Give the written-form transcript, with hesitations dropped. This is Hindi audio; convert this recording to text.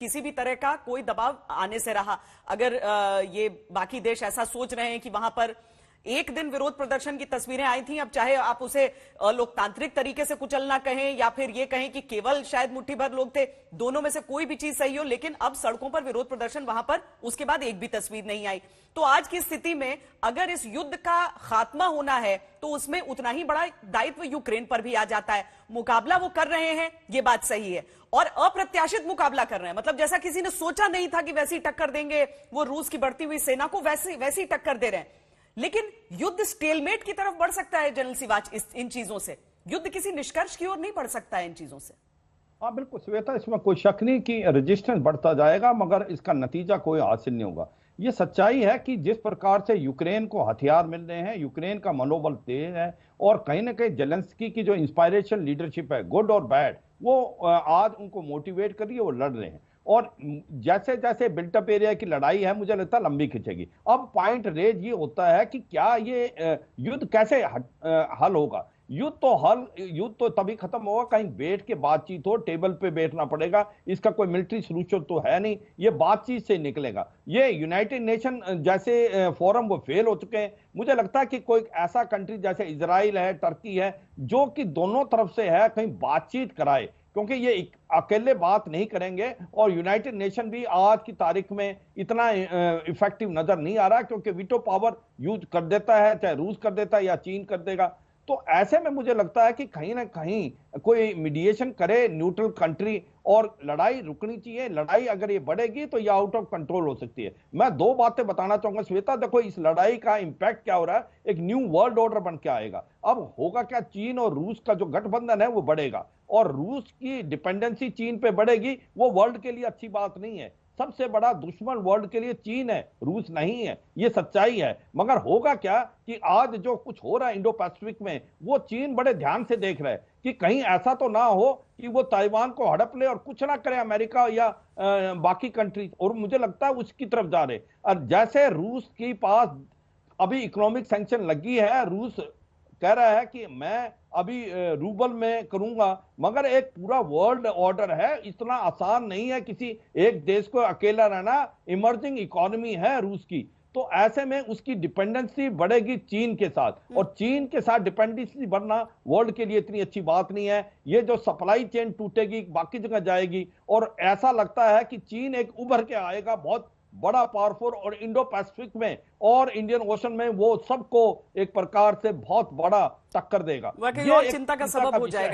किसी भी तरह का कोई दबाव आने से रहा। अगर ये बाकी देश ऐसा सोच रहे हैं कि वहां पर एक दिन विरोध प्रदर्शन की तस्वीरें आई थी, अब चाहे आप उसे लोकतांत्रिक तरीके से कुचलना कहें या फिर ये कहें कि केवल शायद मुट्ठी भर लोग थे, दोनों में से कोई भी चीज सही हो, लेकिन अब सड़कों पर विरोध प्रदर्शन वहां पर उसके बाद एक भी तस्वीर नहीं आई। तो आज की स्थिति में अगर इस युद्ध का खात्मा होना है तो उसमें उतना ही बड़ा दायित्व यूक्रेन पर भी आ जाता है। मुकाबला वो कर रहे हैं, ये बात सही है, और अप्रत्याशित मुकाबला कर रहे हैं। मतलब जैसा किसी ने सोचा नहीं था कि वैसी टक्कर देंगे, वो रूस की बढ़ती हुई सेना को वैसी टक्कर दे रहे हैं। लेकिन युद्ध स्टेलमेट की तरफ बढ़ सकता है जनरल सिवाच, इन चीजों से युद्ध किसी निष्कर्ष की ओर नहीं बढ़ सकता है इन चीजों से। हाँ बिल्कुल श्वेता, इसमें कोई शक नहीं कि रेजिस्टेंस बढ़ता जाएगा, मगर इसका नतीजा कोई हासिल नहीं होगा। ये सच्चाई है कि जिस प्रकार से यूक्रेन को हथियार मिल रहे हैं, यूक्रेन का मनोबल तेज है, और कहीं ना कहीं जेलेंस्की की जो इंस्पायरेशन लीडरशिप है, गुड और बैड, वो आज उनको मोटिवेट कर रही है, वो लड़ रहे हैं। और जैसे जैसे बिल्टअप एरिया की लड़ाई है, मुझे लगता है लंबी खिंचेगी। अब पॉइंट रेज ये होता है कि क्या ये युद्ध कैसे हल होगा। युद्ध तो तभी खत्म होगा कहीं बैठ के बातचीत हो, टेबल पे बैठना पड़ेगा। इसका कोई मिलिट्री सॉल्यूशन तो है नहीं, ये बातचीत से निकलेगा। ये यूनाइटेड नेशन जैसे फोरम वो फेल हो चुके हैं। मुझे लगता है कि कोई ऐसा कंट्री जैसे इजराइल है, टर्की है, जो कि दोनों तरफ से है, कहीं बातचीत कराए, क्योंकि ये अकेले बात नहीं करेंगे। और यूनाइटेड नेशन भी आज की तारीख में इतना इफेक्टिव नजर नहीं आ रहा, क्योंकि वीटो पावर यूज कर देता है, चाहे रूस कर देता है या चीन कर देगा। तो ऐसे में मुझे लगता है कि कहीं ना कहीं कोई मीडिएशन करे न्यूट्रल कंट्री, और लड़ाई रुकनी चाहिए। लड़ाई अगर ये बढ़ेगी तो ये आउट ऑफ कंट्रोल हो सकती है। मैं दो बातें बताना चाहूंगा श्वेता, देखो इस लड़ाई का इंपैक्ट क्या हो रहा है, एक न्यू वर्ल्ड ऑर्डर बन के आएगा। अब होगा क्या, चीन और रूस का जो गठबंधन है वो बढ़ेगा, और रूस की डिपेंडेंसी चीन पे बढ़ेगी। वो वर्ल्ड के लिए अच्छी बात नहीं है। सबसे बड़ा दुश्मन वर्ल्ड के लिए चीन है, रूस नहीं है, ये सच्चाई है। मगर होगा क्या कि आज जो कुछ हो रहा है इंडो पैसिफिक में, वो चीन बड़े ध्यान से देख रहा है कि कहीं ऐसा तो ना हो कि वो ताइवान को हड़प ले और कुछ ना करे अमेरिका या बाकी कंट्रीज। और मुझे लगता है उसकी तरफ जा रहे। और जैसे रूस के पास अभी इकोनॉमिक सैंक्शन लगी है, रूस कह रहा है कि मैं अभी रूबल में करूंगा, मगर एक पूरा वर्ल्ड ऑर्डर है, इतना आसान नहीं है किसी एक देश को अकेला रहना। इमर्जिंग इकोनॉमी है रूस की, तो ऐसे में उसकी डिपेंडेंसी बढ़ेगी चीन के साथ, और चीन के साथ डिपेंडेंसी बढ़ना वर्ल्ड के लिए इतनी अच्छी बात नहीं है। ये जो सप्लाई चेन टूटेगी, बाकी जगह जाएगी, और ऐसा लगता है कि चीन एक उभर के आएगा बहुत बड़ा पावरफुल, और इंडो पैसिफिक में और इंडियन ओशन में वो सबको एक प्रकार से बहुत बड़ा टक्कर देगा। ये और चिंता का सबब हो जाएगा।